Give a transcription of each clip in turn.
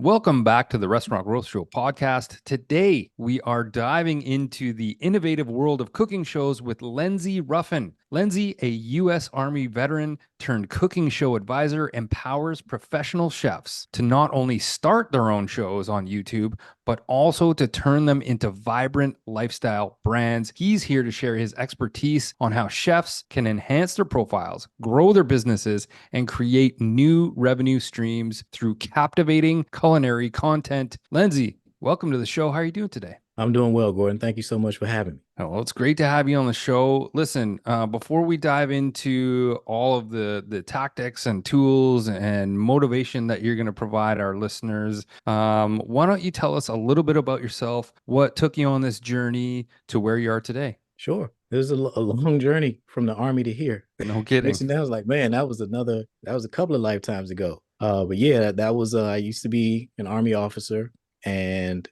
Welcome back to the Restaurant Growth Show podcast. Today, we are diving into the innovative world of cooking shows with Lenzy Ruffin. Lenzy, a U.S. Army veteran turned cooking show advisor, empowers professional chefs to not only start their own shows on YouTube, but also to turn them into vibrant lifestyle brands. He's here to share his expertise on how chefs can enhance their profiles, grow their businesses, and create new revenue streams through captivating culinary content. Lenzy, welcome to the show. How are you doing today? I'm doing well, Gordon. Thank you so much for having me. Oh, well, it's great to have you on the show. Listen, before we dive into all of the tactics and tools and motivation that you're going to provide our listeners, why don't you tell us a little bit about yourself? What took you on this journey to where you are today? Sure. It was a long journey from the Army to here. No kidding. Mentioned that, I was like, man, that was a couple of lifetimes ago. But yeah, that was, I used to be an Army officer, and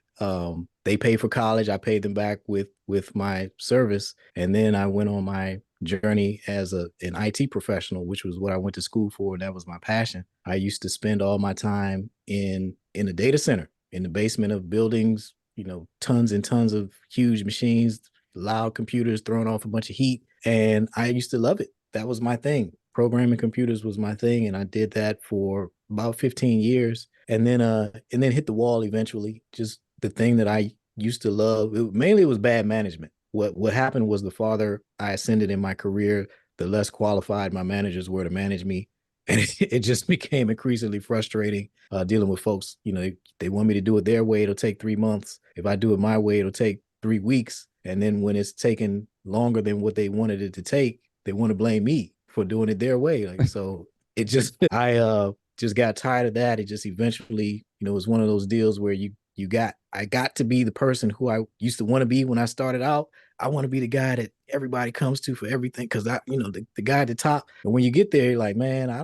they paid for college. I paid them back with my service. And then I went on my journey as an IT professional, which was what I went to school for. And that was my passion. I used to spend all my time in a data center, in the basement of buildings, tons and tons of huge machines, loud computers throwing off a bunch of heat. And I used to love it. That was my thing. Programming computers was my thing. And I did that for about 15 years. And then hit the wall eventually. Just the thing that I used to love. Mainly it was bad management. What happened was, the farther I ascended in my career, the less qualified my managers were to manage me. And it just became increasingly frustrating dealing with folks. They want me to do it their way. It'll take 3 months. If I do it my way, it'll take 3 weeks. And then when it's taken longer than what they wanted it to take, they want to blame me for doing it their way. Like, so it just, I just got tired of that. It just eventually, it was one of those deals where I got to be the person who I used to want to be when I started out. I want to be the guy that everybody comes to for everything. Cause the guy at the top. And when you get there, you're like, man, I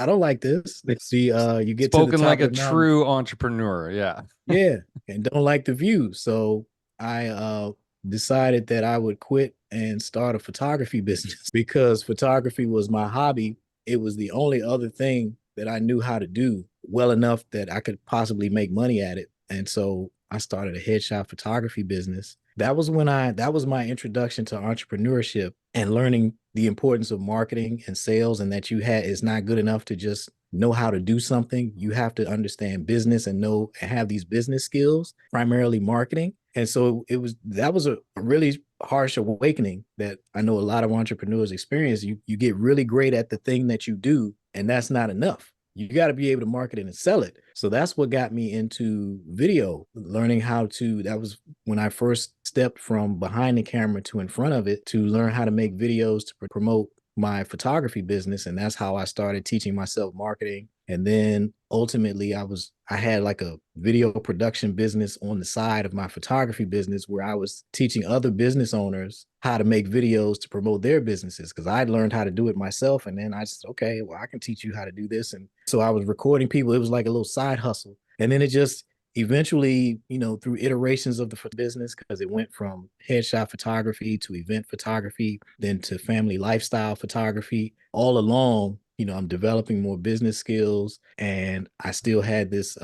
don't like this. You get to the Spoken like top a of the mountain. true entrepreneur. Yeah. Yeah. And don't like the view. So I decided that I would quit and start a photography business because photography was my hobby. It was the only other thing that I knew how to do well enough that I could possibly make money at it. And so I started a headshot photography business. That was my introduction to entrepreneurship and learning the importance of marketing and sales, and that it's not good enough to just know how to do something. You have to understand business and know and have these business skills, primarily marketing. And so that was a really harsh awakening that I know a lot of entrepreneurs experience. You get really great at the thing that you do, and that's not enough. You got to be able to market it and sell it. So that's what got me into video, learning how to. That was when I first stepped from behind the camera to in front of it, to learn how to make videos to promote my photography business. And that's how I started teaching myself marketing. And then ultimately I had like a video production business on the side of my photography business, where I was teaching other business owners how to make videos to promote their businesses, because I'd learned how to do it myself. And then I just, okay, well, I can teach you how to do this. And so I was recording people. It was like a little side hustle. And then it just eventually, through iterations of the business, because it went from headshot photography to event photography, then to family lifestyle photography. All along, I'm developing more business skills, and I still had this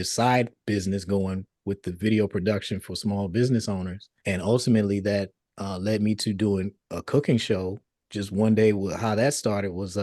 side business going with the video production for small business owners. And ultimately that led me to doing a cooking show. Just one day, how that started was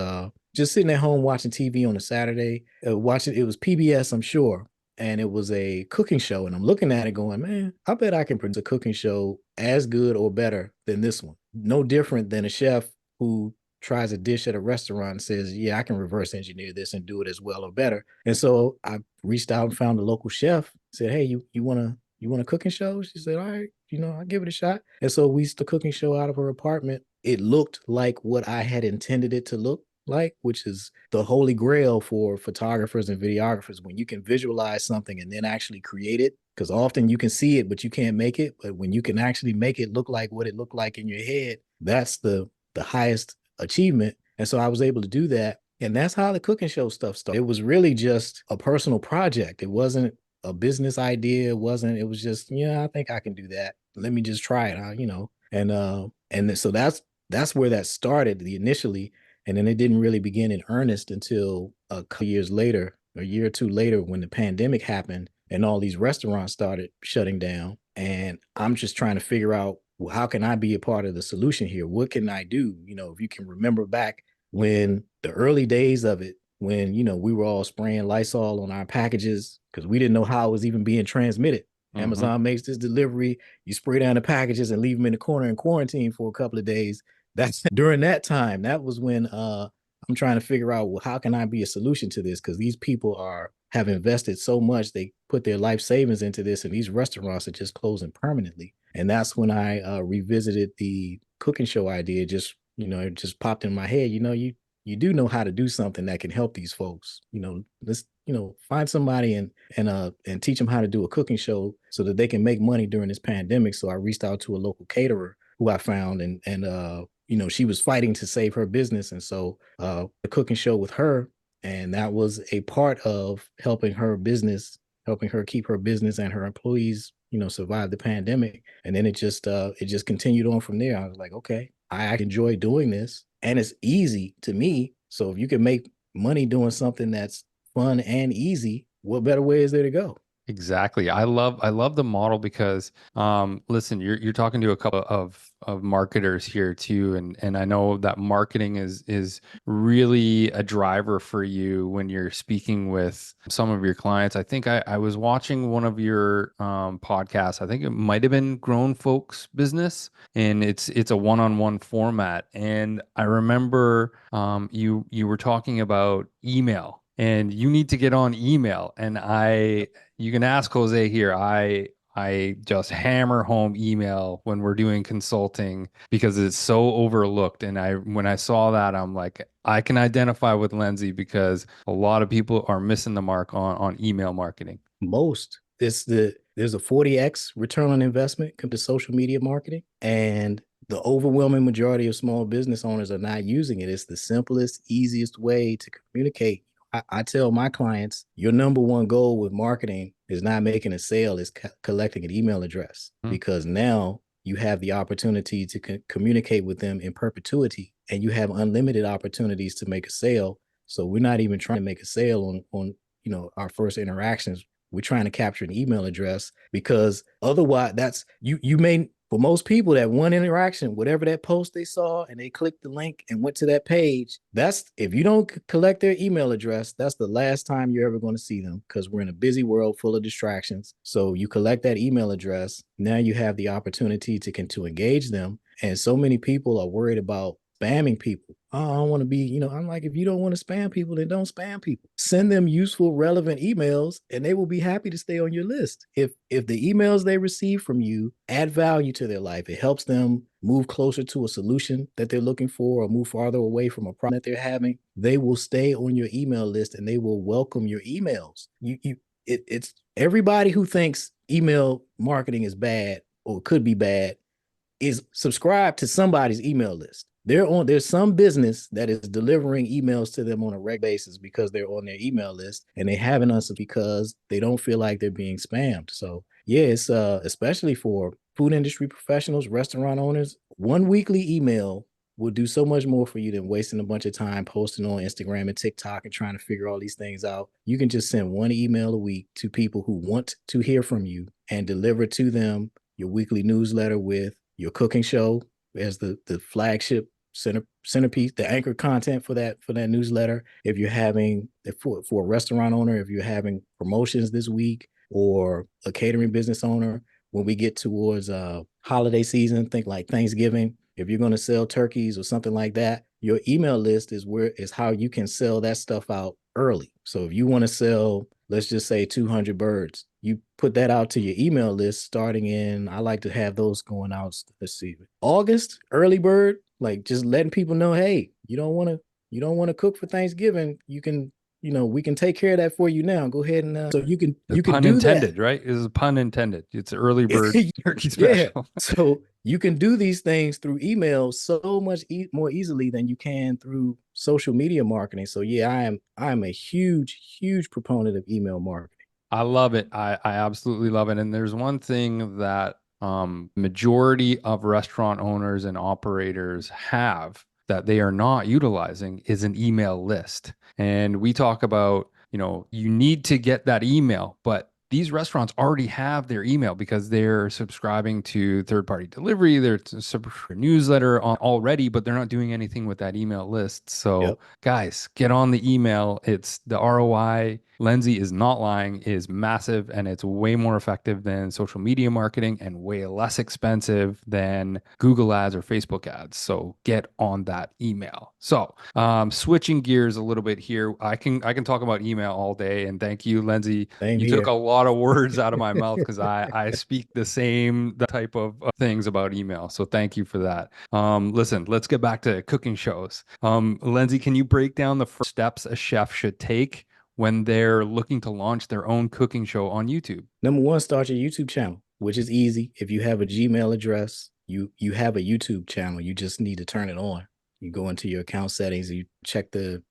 just sitting at home watching TV on a Saturday, watching, it was PBS, I'm sure, and it was a cooking show. And I'm looking at it going, man, I bet I can produce a cooking show as good or better than this one. No different than a chef who tries a dish at a restaurant and says, yeah, I can reverse engineer this and do it as well or better. And so I reached out and found a local chef, said, hey, you want a cooking show? She said, all right, I'll give it a shot. And so we used the cooking show out of her apartment. It looked like what I had intended it to look like, which is the holy grail for photographers and videographers, when you can visualize something and then actually create it. Because often you can see it, but you can't make it. But when you can actually make it look like what it looked like in your head, that's the highest achievement. And so I was able to do that. And that's how the cooking show stuff started. It was really just a personal project. It wasn't a business idea. It was just, yeah, I think I can do that. Let me just try it out. And so that's where that started initially. And then it didn't really begin in earnest until a couple years later, a year or two later when the pandemic happened and all these restaurants started shutting down. And I'm just trying to figure out, well, how can I be a part of the solution here? What can I do? If you can remember back when the early days of it, when we were all spraying Lysol on our packages because we didn't know how it was even being transmitted. Mm-hmm. Amazon makes this delivery, you spray down the packages and leave them in the corner in quarantine for a couple of days. That's during that time. That was when I'm trying to figure out, well, how can I be a solution to this? Because these people have invested so much, they put their life savings into this, and these restaurants are just closing permanently. And that's when I revisited the cooking show idea. Just it just popped in my head. You do know how to do something that can help these folks. Let's find somebody and teach them how to do a cooking show so that they can make money during this pandemic. So I reached out to a local caterer who I found, and she was fighting to save her business, and so the cooking show with her, and that was a part of helping her keep her business and her employees survive the pandemic. And then it just continued on from there. I was like, okay, I enjoy doing this and it's easy to me. So if you can make money doing something that's fun and easy, what better way is there to go? Exactly. I love the model because listen, you're talking to a couple of marketers here too, and I know that marketing is really a driver for you when you're speaking with some of your clients. I think I was watching one of your podcasts. I think it might have been Grown Folks Business, and it's a one-on-one format. And I remember you were talking about email. And you need to get on email. And you can ask Jose here. I just hammer home email when we're doing consulting because it's so overlooked. And when I saw that, I'm like, I can identify with Lenzy because a lot of people are missing the mark on email marketing. Most there's a 40x return on investment come to social media marketing, and the overwhelming majority of small business owners are not using it. It's the simplest, easiest way to communicate. I tell my clients, your number one goal with marketing is not making a sale, is collecting an email address, Hmm. because now you have the opportunity to communicate with them in perpetuity, and you have unlimited opportunities to make a sale. So we're not even trying to make a sale on our first interactions. We're trying to capture an email address, because otherwise you may, for most people, that one interaction, whatever that post they saw and they clicked the link and went to that page, that's, if you don't collect their email address, that's the last time you're ever going to see them, because we're in a busy world full of distractions. So you collect that email address, now you have the opportunity to engage them. And so many people are worried about spamming people. Oh, I don't want to be, I'm like, if you don't want to spam people, then don't spam people. Send them useful, relevant emails, and they will be happy to stay on your list. If the emails they receive from you add value to their life, it helps them move closer to a solution that they're looking for, or move farther away from a problem that they're having, they will stay on your email list and they will welcome your emails. It's everybody who thinks email marketing is bad or could be bad is subscribed to somebody's email list. There's some business that is delivering emails to them on a regular basis because they're on their email list, and they haven't unsubscribed because they don't feel like they're being spammed. So yeah, it's especially for food industry professionals, restaurant owners, one weekly email will do so much more for you than wasting a bunch of time posting on Instagram and TikTok and trying to figure all these things out. You can just send one email a week to people who want to hear from you and deliver to them your weekly newsletter with your cooking show as the flagship centerpiece, the anchor content for that newsletter. If you're having, for a restaurant owner, if you're having promotions this week, or a catering business owner, when we get towards holiday season, think like Thanksgiving, if you're going to sell turkeys or something like that, your email list is how you can sell that stuff out early. So if you want to sell, let's just say 200 birds, you put that out to your email list starting in, I like to have those going out, let's see, August, early bird, like just letting people know, hey, you don't want to cook for Thanksgiving, you can, we can take care of that for you now. Go ahead and so The you can pun do that. intended, right? Is a pun intended. It's early bird turkey Yeah. special. So you can do these things through email so much more easily than you can through social media marketing. So yeah, I am a huge proponent of email marketing. I love it. I absolutely love it. And there's one thing that majority of restaurant owners and operators have that they are not utilizing is an email list. And we talk about, you need to get that email, but these restaurants already have their email because they're subscribing to third-party delivery, they're subscribing to newsletter already, but they're not doing anything with that email list. So, Yep. guys, get on the email. It's the ROI. Lenzy is not lying, is massive, and it's way more effective than social media marketing and way less expensive than Google ads or Facebook ads. So get on that email. So switching gears a little bit here, I can talk about email all day. And thank you, Lenzy. Same You took here. a lot of words out of my mouth because I speak the same type of things about email. So thank you for that. Listen, let's get back to cooking shows. Lenzy, can you break down the first steps a chef should take when they're looking to launch their own cooking show on YouTube? Number one, start your YouTube channel, which is easy. If you have a Gmail address, you have a YouTube channel. You just need to turn it on. You go into your account settings, you check the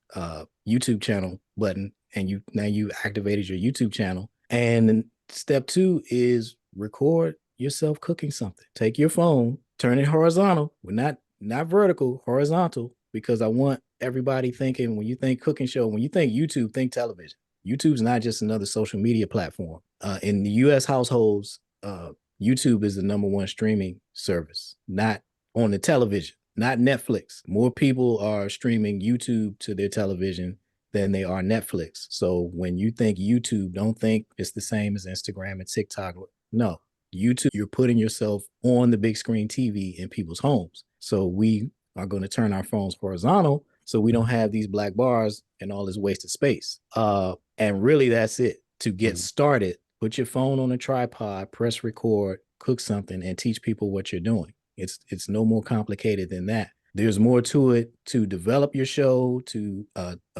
YouTube channel button, and you activated your YouTube channel. And then step two is record yourself cooking something. Take your phone, turn it horizontal. We're not vertical, horizontal, because I want everybody thinking when you think cooking show, when you think YouTube, think television. YouTube's not just another social media platform. In the U.S. households, YouTube is the number one streaming service, not on the television, not Netflix. More people are streaming YouTube to their television than they are Netflix. So when you think YouTube, don't think it's the same as Instagram and TikTok. No, YouTube, you're putting yourself on the big screen TV in people's homes. So we are going to turn our phones horizontal so we don't have these black bars and all this wasted space. And really, that's it. To get started, put your phone on a tripod, press record, cook something, and teach people what you're doing. It's no more complicated than that. There's more to it to develop your show, to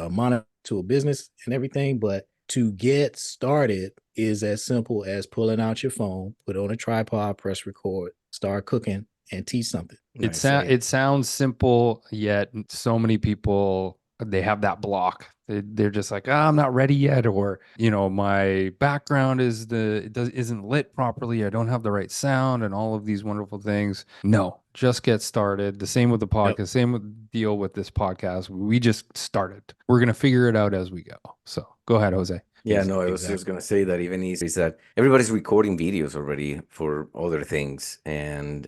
monitor to a business and everything, but to get started is as simple as pulling out your phone, put it on a tripod, press record, start cooking, and teach something. It sounds simple, yet so many people they have that block. They're just like, I'm not ready yet, or my background isn't lit properly. I don't have the right sound, and all of these wonderful things. No, just get started. The same with the podcast. Yep. Same with deal with this podcast. We just started. We're gonna figure it out as we go. So go ahead, Jose. Yeah, no, I was just going to say that even easy is that everybody's recording videos already for other things, and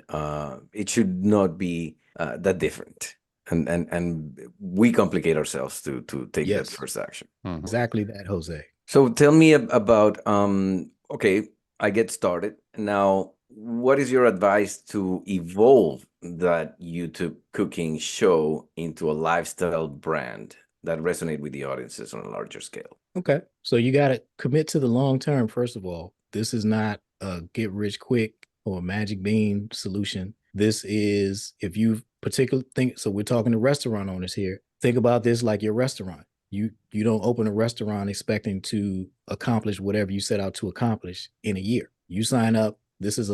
it should not be that different. And we complicate ourselves to take that first action. Exactly that, Jose. So tell me about okay, I get started. Now, what is your advice to evolve that YouTube cooking show into a lifestyle brand that resonate with the audiences on a larger scale? Okay. So you got to commit to the long term, first of all. This is not a get rich quick or a magic bean solution. This is, if you particularly think, so we're talking to restaurant owners here. Think about this like your restaurant. You don't open a restaurant expecting to accomplish whatever you set out to accomplish in a year. You sign up. This is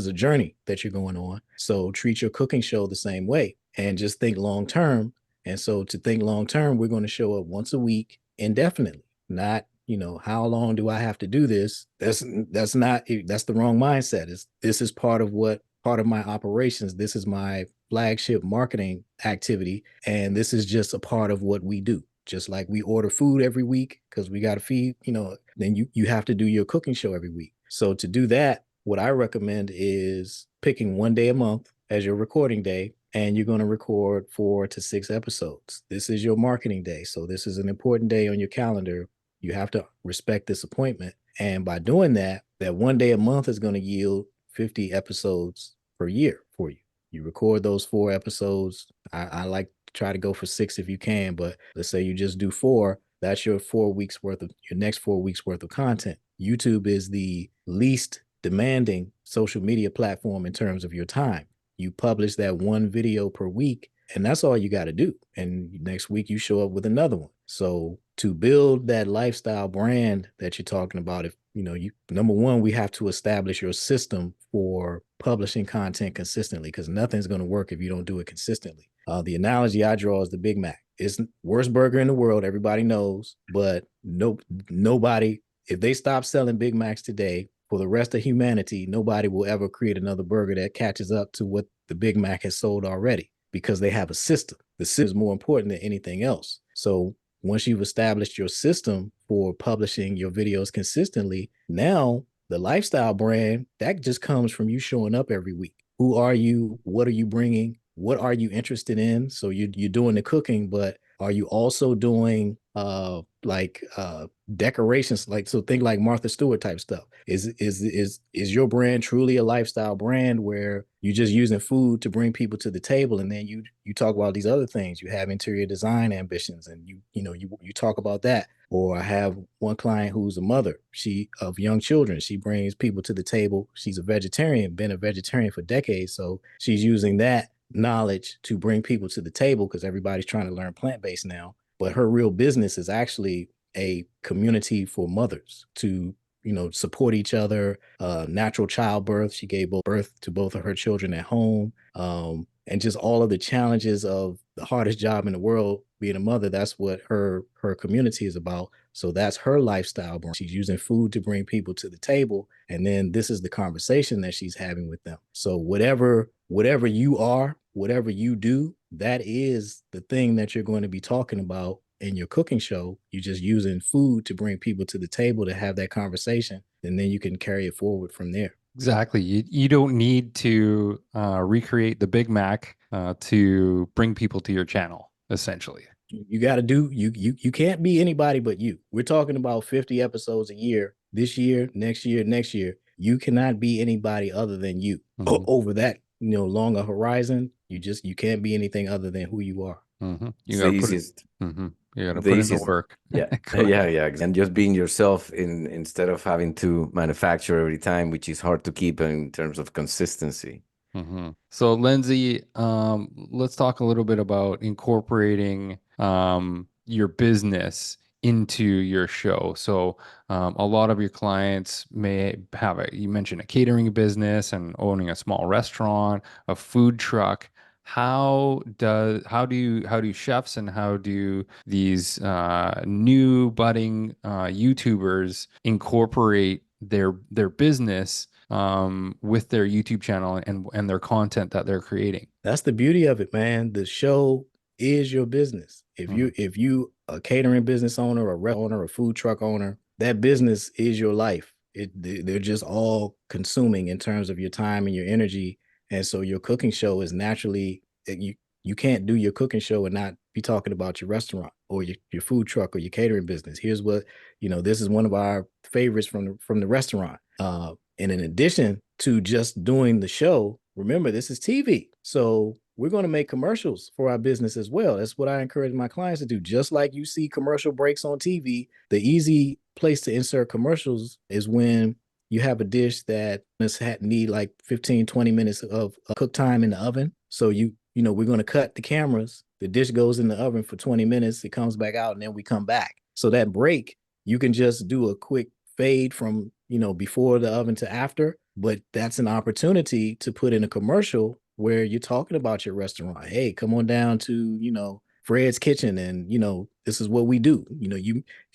a journey that you're going on. So treat your cooking show the same way and just think long term. And so to think long term, we're going to show up once a week indefinitely. Not, how long do I have to do this? That's the wrong mindset. This is part of my operations. This is my flagship marketing activity. And this is just a part of what we do. Just like we order food every week because we got to feed, then you have to do your cooking show every week. So to do that, what I recommend is picking one day a month as your recording day, and you're going to record 4 to 6 episodes. This is your marketing day. So this is an important day on your calendar. You have to respect this appointment. And by doing that one day a month is going to yield 50 episodes per year for you. You record those 4 episodes. I like to try to go for 6 if you can, but let's say you just do 4. That's your next 4 weeks worth of content. YouTube is the least demanding social media platform in terms of your time. You publish that 1 video per week, and that's all you got to do. And next week you show up with another one. So to build that lifestyle brand that you're talking about, number one, we have to establish your system for publishing content consistently, because nothing's going to work if you don't do it consistently. The analogy I draw is the Big Mac. It's the worst burger in the world. Everybody knows, but nobody, if they stop selling Big Macs today, for the rest of humanity, nobody will ever create another burger that catches up to what the Big Mac has sold already, because they have a system. The system is more important than anything else. So once you've established your system for publishing your videos consistently, now the lifestyle brand, that just comes from you showing up every week. Who are you? What are you bringing? What are you interested in? So you're doing the cooking, but are you also doing decorations? Like, so think like Martha Stewart type stuff. Is your brand truly a lifestyle brand where you're just using food to bring people to the table, and then you talk about these other things? You have interior design ambitions, and you talk about that. Or I have one client who's a mother, of young children. She brings people to the table. She's a vegetarian, been a vegetarian for decades. So she's using that knowledge to bring people to the table because everybody's trying to learn plant-based now. But her real business is actually a community for mothers to support each other, natural childbirth. She gave birth to both of her children at home, and just all of the challenges of the hardest job in the world, being a mother. That's what her community is about. So that's her lifestyle. She's using food to bring people to the table, and then this is the conversation that she's having with them. So whatever you are, whatever you do, that is the thing that you're going to be talking about in your cooking show. You're just using food to bring people to the table to have that conversation, and then you can carry it forward from there. Exactly. You don't need to recreate the Big Mac to bring people to your channel, essentially. You got to do, you can't be anybody but you. We're talking about 50 episodes a year, this year, next year. You cannot be anybody other than you. Over that, longer horizon, you can't be anything other than who you are. You got to put it. You got to put in the work. Yeah. Yeah. And just being yourself instead of having to manufacture every time, which is hard to keep in terms of consistency. So Lenzy, let's talk a little bit about incorporating your business into your show. So a lot of your clients may have you mentioned a catering business and owning a small restaurant, a food truck. How do chefs and how do these new budding YouTubers incorporate their business with their YouTube channel and their content that they're creating? That's the beauty of it, man. The show is your business. If you a catering business owner, a restaurant owner, a food truck owner, that business is your life. They're just all consuming in terms of your time and your energy. And so your cooking show is naturally, you can't do your cooking show and not be talking about your restaurant or your food truck or your catering business. Here's what, this is one of our favorites from the restaurant. And in addition to just doing the show, remember, this is TV. So we're going to make commercials for our business as well. That's what I encourage my clients to do. Just like you see commercial breaks on TV, the easy place to insert commercials is when you have a dish that need like 15, 20 minutes of cook time in the oven. So we're going to cut the cameras. The dish goes in the oven for 20 minutes. It comes back out, and then we come back. So that break, you can just do a quick fade from, before the oven to after. But that's an opportunity to put in a commercial where you're talking about your restaurant. Hey, come on down to, Fred's Kitchen, and, this is what we do.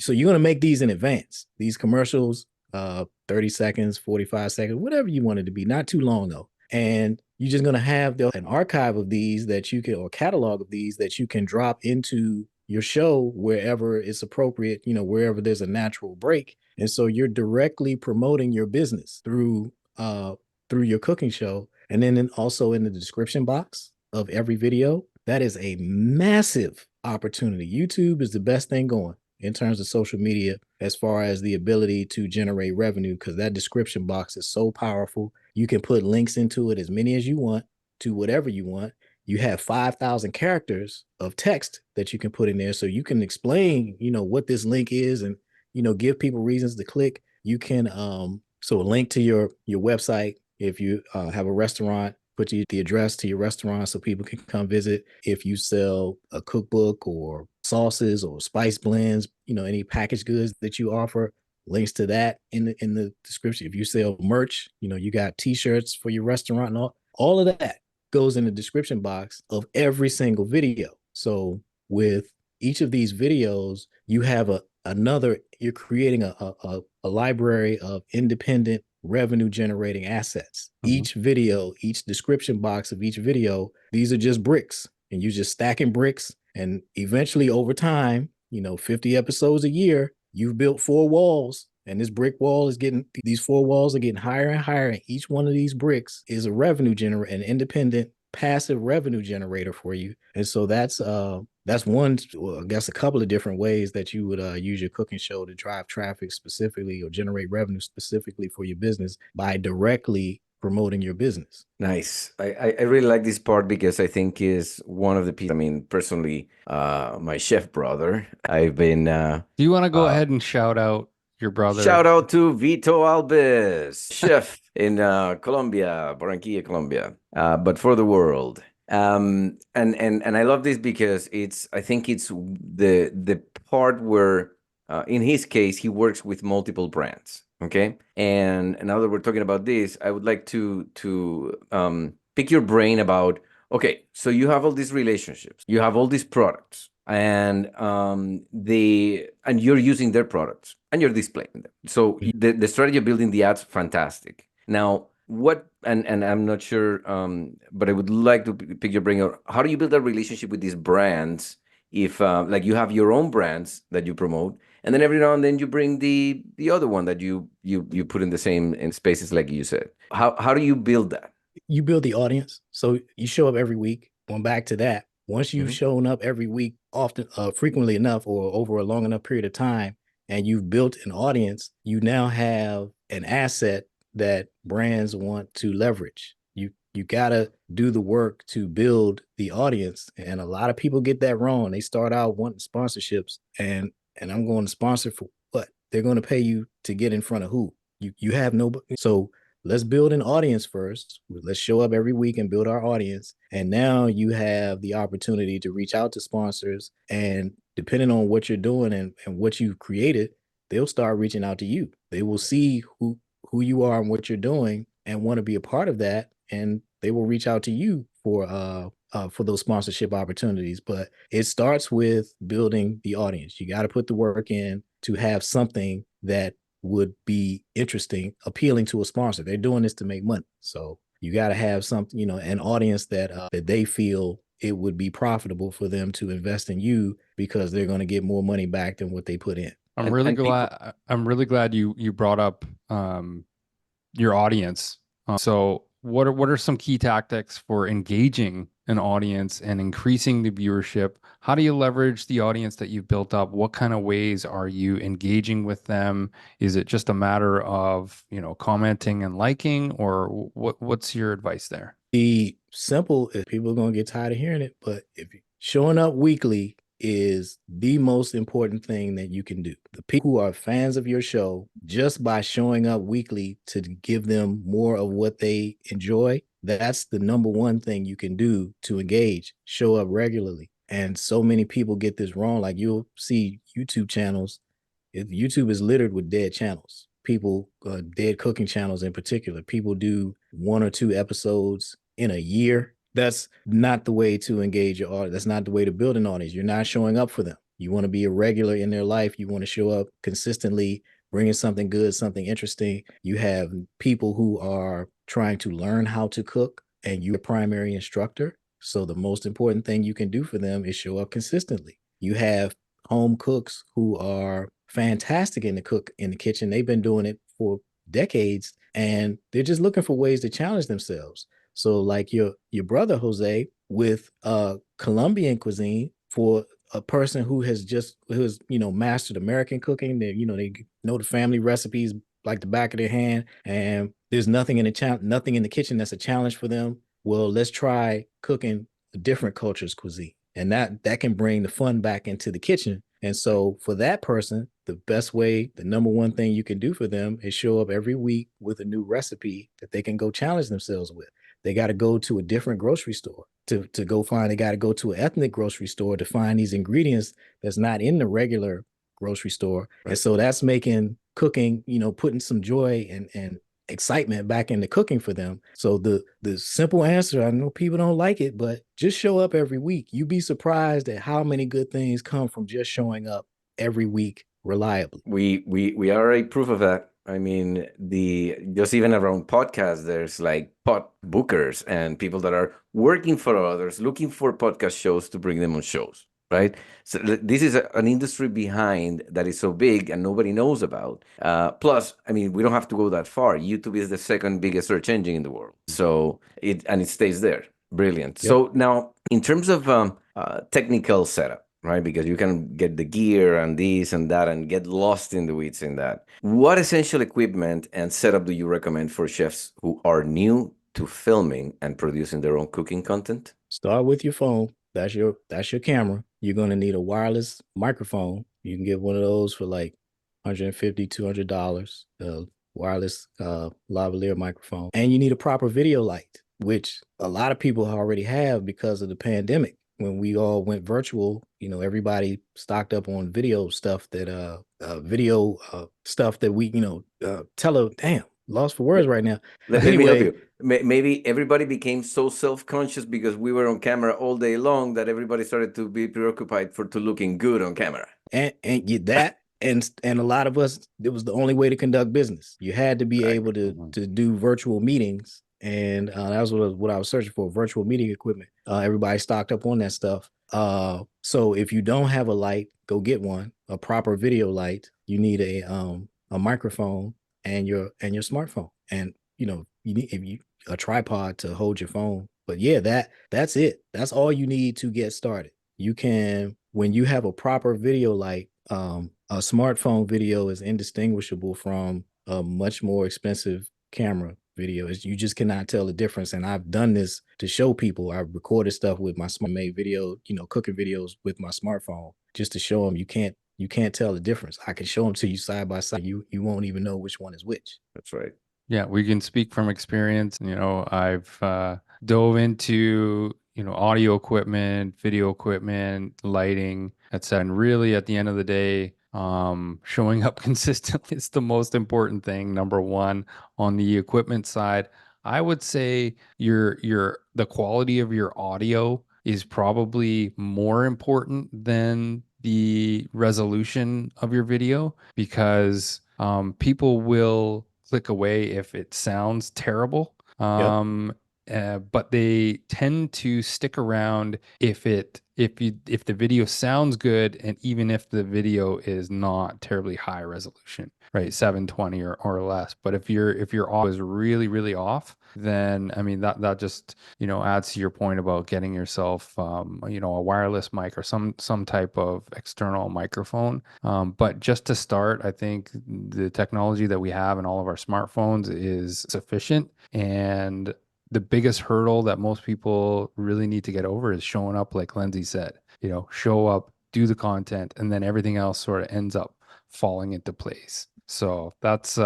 So you're going to make these in advance, these commercials, 30 seconds, 45 seconds, whatever you want it to be, not too long though. And you're just going to have an archive of these that you can, or catalog of these that you can drop into your show wherever it's appropriate, wherever there's a natural break. And so you're directly promoting your business through your cooking show. And then also in the description box of every video, that is a massive opportunity. YouTube is the best thing going in terms of social media as far as the ability to generate revenue, because that description box is so powerful. You can put links into it, as many as you want, to whatever you want. You have 5,000 characters of text that you can put in there, so you can explain, what this link is, and give people reasons to click. You can so a link to your website. If you have a restaurant, put the address to your restaurant so people can come visit. If you sell a cookbook or sauces or spice blends, any packaged goods that you offer, links to that in the description. If you sell merch, you got t-shirts for your restaurant, and all of that goes in the description box of every single video. So with each of these videos, you have you're creating a library of independent revenue generating assets. Each video, each description box of each video, these are just bricks, and you're just stacking bricks. And eventually over time, 50 episodes a year, you've built 4 walls, and this brick wall is these 4 walls are getting higher and higher. And each one of these bricks is a revenue generator, an independent passive revenue generator for you. And so that's one, I guess, a couple of different ways that you would use your cooking show to drive traffic specifically or generate revenue specifically for your business by directly promoting your business. Nice. I really like this part because I think is one of the pieces. I mean, personally, my chef brother, I've been. Do you want to go ahead and shout out your brother? Shout out to Vito Alves, chef in Colombia, Barranquilla, Colombia, but for the world. And I love this because I think it's the part where, in his case, he works with multiple brands. Okay, and now that we're talking about this, I would like to pick your brain about. Okay, so you have all these relationships, you have all these products, and you're using their products and you're displaying them. So the strategy of building the ads, fantastic. Now, what and I'm not sure, but I would like to pick your brain. How do you build a relationship with these brands? If like you have your own brands that you promote, and then every now and then you bring the other one that you put in the same in spaces, like you said. How do you build that? You build the audience. So you show up every week. Going back to that, once you've shown up every week, often frequently enough or over a long enough period of time, and you've built an audience, you now have an asset that brands want to leverage. You gotta do the work to build the audience. And a lot of people get that wrong. They start out wanting sponsorships, and I'm going to sponsor for what? They're going to pay you to get in front of who? You have no. So let's build an audience first. Let's show up every week and build our audience. And now you have the opportunity to reach out to sponsors. And depending on what you're doing and what you've created, they'll start reaching out to you. They will see who you are and what you're doing and want to be a part of that. And they will reach out to you for those sponsorship opportunities. But it starts with building the audience. You got to put the work in to have something that would be interesting, appealing to a sponsor. They're doing this to make money. So you got to have something, an audience that they feel it would be profitable for them to invest in you because they're going to get more money back than what they put in. I'm really glad you brought up your audience. So what are some key tactics for engaging an audience and increasing the viewership? How do you leverage the audience that you've built up? What kind of ways are you engaging with them? Is it just a matter of, commenting and liking, or what's your advice there? The simple is, people are going to get tired of hearing it, but if showing up weekly is the most important thing that you can do. The people who are fans of your show, just by showing up weekly to give them more of what they enjoy, that's the number one thing you can do to engage. Show up regularly. And so many people get this wrong. Like, you'll see YouTube channels. YouTube is littered with dead channels. People, dead cooking channels in particular. People do 1 or 2 episodes in a year. That's not the way to engage your audience. That's not the way to build an audience. You're not showing up for them. You want to be a regular in their life. You want to show up consistently, bringing something good, something interesting. You have people who are trying to learn how to cook, and you're a primary instructor. So the most important thing you can do for them is show up consistently. You have home cooks who are fantastic in the kitchen. They've been doing it for decades, and they're just looking for ways to challenge themselves. So like your brother Jose with Colombian cuisine, for a person who has mastered American cooking, they know the family recipes like the back of their hand, and there's nothing in the kitchen that's a challenge for them. Well, let's try cooking a different culture's cuisine, and that can bring the fun back into the kitchen. And so for that person, the best way, the number one thing you can do for them is show up every week with a new recipe that they can go challenge themselves with. They got to go to a different grocery store to go find. They got to go to an ethnic grocery store to find these ingredients that's not in the regular grocery store. Right. And so that's making cooking, putting some joy and excitement back into cooking for them. So the simple answer, I know people don't like it, but just show up every week. You'd be surprised at how many good things come from just showing up every week reliably. We are a proof of that. I mean, just even around podcasts, there's like pod bookers and people that are working for others, looking for podcast shows to bring them on shows. right? So this is an industry behind that is so big and nobody knows about. Plus, I mean, we don't have to go that far. YouTube is the second biggest search engine in the world, so it stays there. Brilliant. Yep. So now, in terms of technical setup, right? Because you can get the gear and this and that and get lost in the weeds in that. What essential equipment and setup do you recommend for chefs who are new to filming and producing their own cooking content? Start with your phone. That's your camera. You're going to need a wireless microphone. You can get one of those for like $150, $200, wireless lavalier microphone. And you need a proper video light, which a lot of people already have because of the pandemic. When we all went virtual, everybody stocked up on video stuff that we, damn, lost for words right now. Let me help you. Maybe everybody became so self-conscious because we were on camera all day long that everybody started to be preoccupied to looking good on camera. And get that. And a lot of us, it was the only way to conduct business. You had to be able to do virtual meetings. And that was what I was searching for, virtual meeting equipment. Everybody stocked up on that stuff. So if you don't have a light, go get one, a proper video light. You need a microphone and your smartphone. And you need a tripod to hold your phone. But yeah, that's it. That's all you need to get started. You can, when you have a proper video light, a smartphone video is indistinguishable from a much more expensive camera video. You just cannot tell the difference. And I've done this to show people. I've recorded stuff with my made video, cooking videos with my smartphone, just to show them you can't tell the difference. I can show them to you side by side. You won't even know which one is which. That's right. Yeah, we can speak from experience. I've dove into, audio equipment, video equipment, lighting, etc. And really, at the end of the day, showing up consistently is the most important thing. Number one, on the equipment side, I would say the quality of your audio is probably more important than the resolution of your video, because people will click away if it sounds terrible. But they tend to stick around if the video sounds good, and even if the video is not terribly high resolution, right, 720 or less. But if your audio is really, really off, then I mean that just adds to your point about getting yourself a wireless mic or some type of external microphone. But just to start, I think the technology that we have in all of our smartphones is sufficient. And the biggest hurdle that most people really need to get over is showing up, like Lenzy said. Show up, do the content, and then everything else sort of ends up falling into place. So that's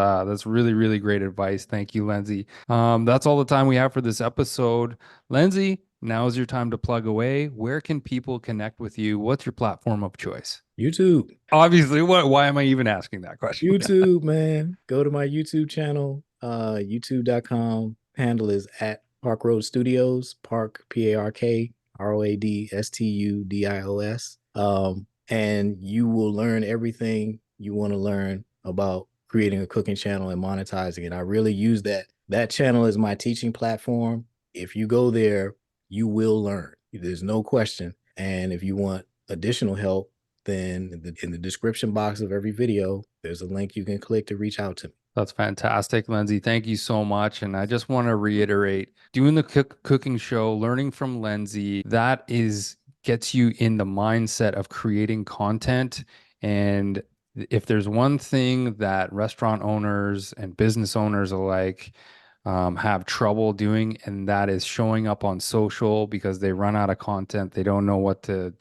really, really great advice. Thank you, Lenzy. That's all the time we have for this episode. Lenzy, now is your time to plug away. Where can people connect with you? What's your platform of choice? YouTube. Obviously, why am I even asking that question? YouTube, man. Go to my YouTube channel, youtube.com. Handle is at Park Road Studios, Park, ParkRoadStudios. And you will learn everything you want to learn about creating a cooking channel and monetizing it. I really use that channel as my teaching platform. If you go there, you will learn. There's no question. And if you want additional help, then in the description box of every video, there's a link you can click to reach out to me. That's fantastic, Lenzy. Thank you so much. And I just want to reiterate, doing the cooking show, learning from Lenzy, that gets you in the mindset of creating content. And if there's one thing that restaurant owners and business owners alike have trouble doing, and that is showing up on social because they run out of content. They don't know what to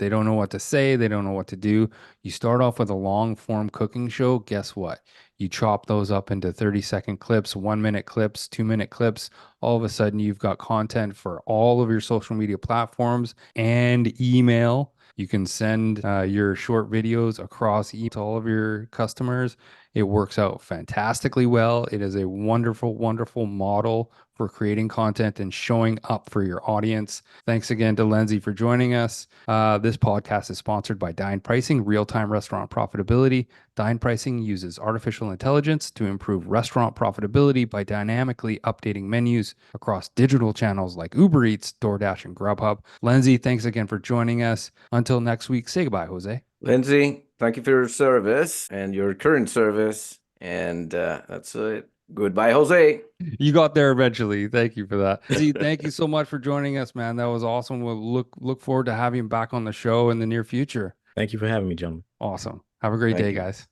say. They don't know what to do. You start off with a long form cooking show. Guess what? You chop those up into 30-second clips, 1-minute clips, 2-minute clips. All of a sudden, you've got content for all of your social media platforms and email. You can send your short videos across email to all of your customers, It works out fantastically well. It is a wonderful, wonderful model for creating content and showing up for your audience. Thanks again to Lenzy for joining us. This podcast is sponsored by Dynpricing, real-time restaurant profitability. Dynpricing uses artificial intelligence to improve restaurant profitability by dynamically updating menus across digital channels like Uber Eats, DoorDash, and Grubhub. Lenzy, thanks again for joining us. Until next week, say goodbye, Jose. Lenzy, thank you for your service and your current service. And that's it. Goodbye, Jose. You got there eventually. Thank you for that. Z, thank you so much for joining us, man. That was awesome. We'll look forward to having you back on the show in the near future. Thank you for having me, gentlemen. Awesome. Have a great Thank day, you. guys.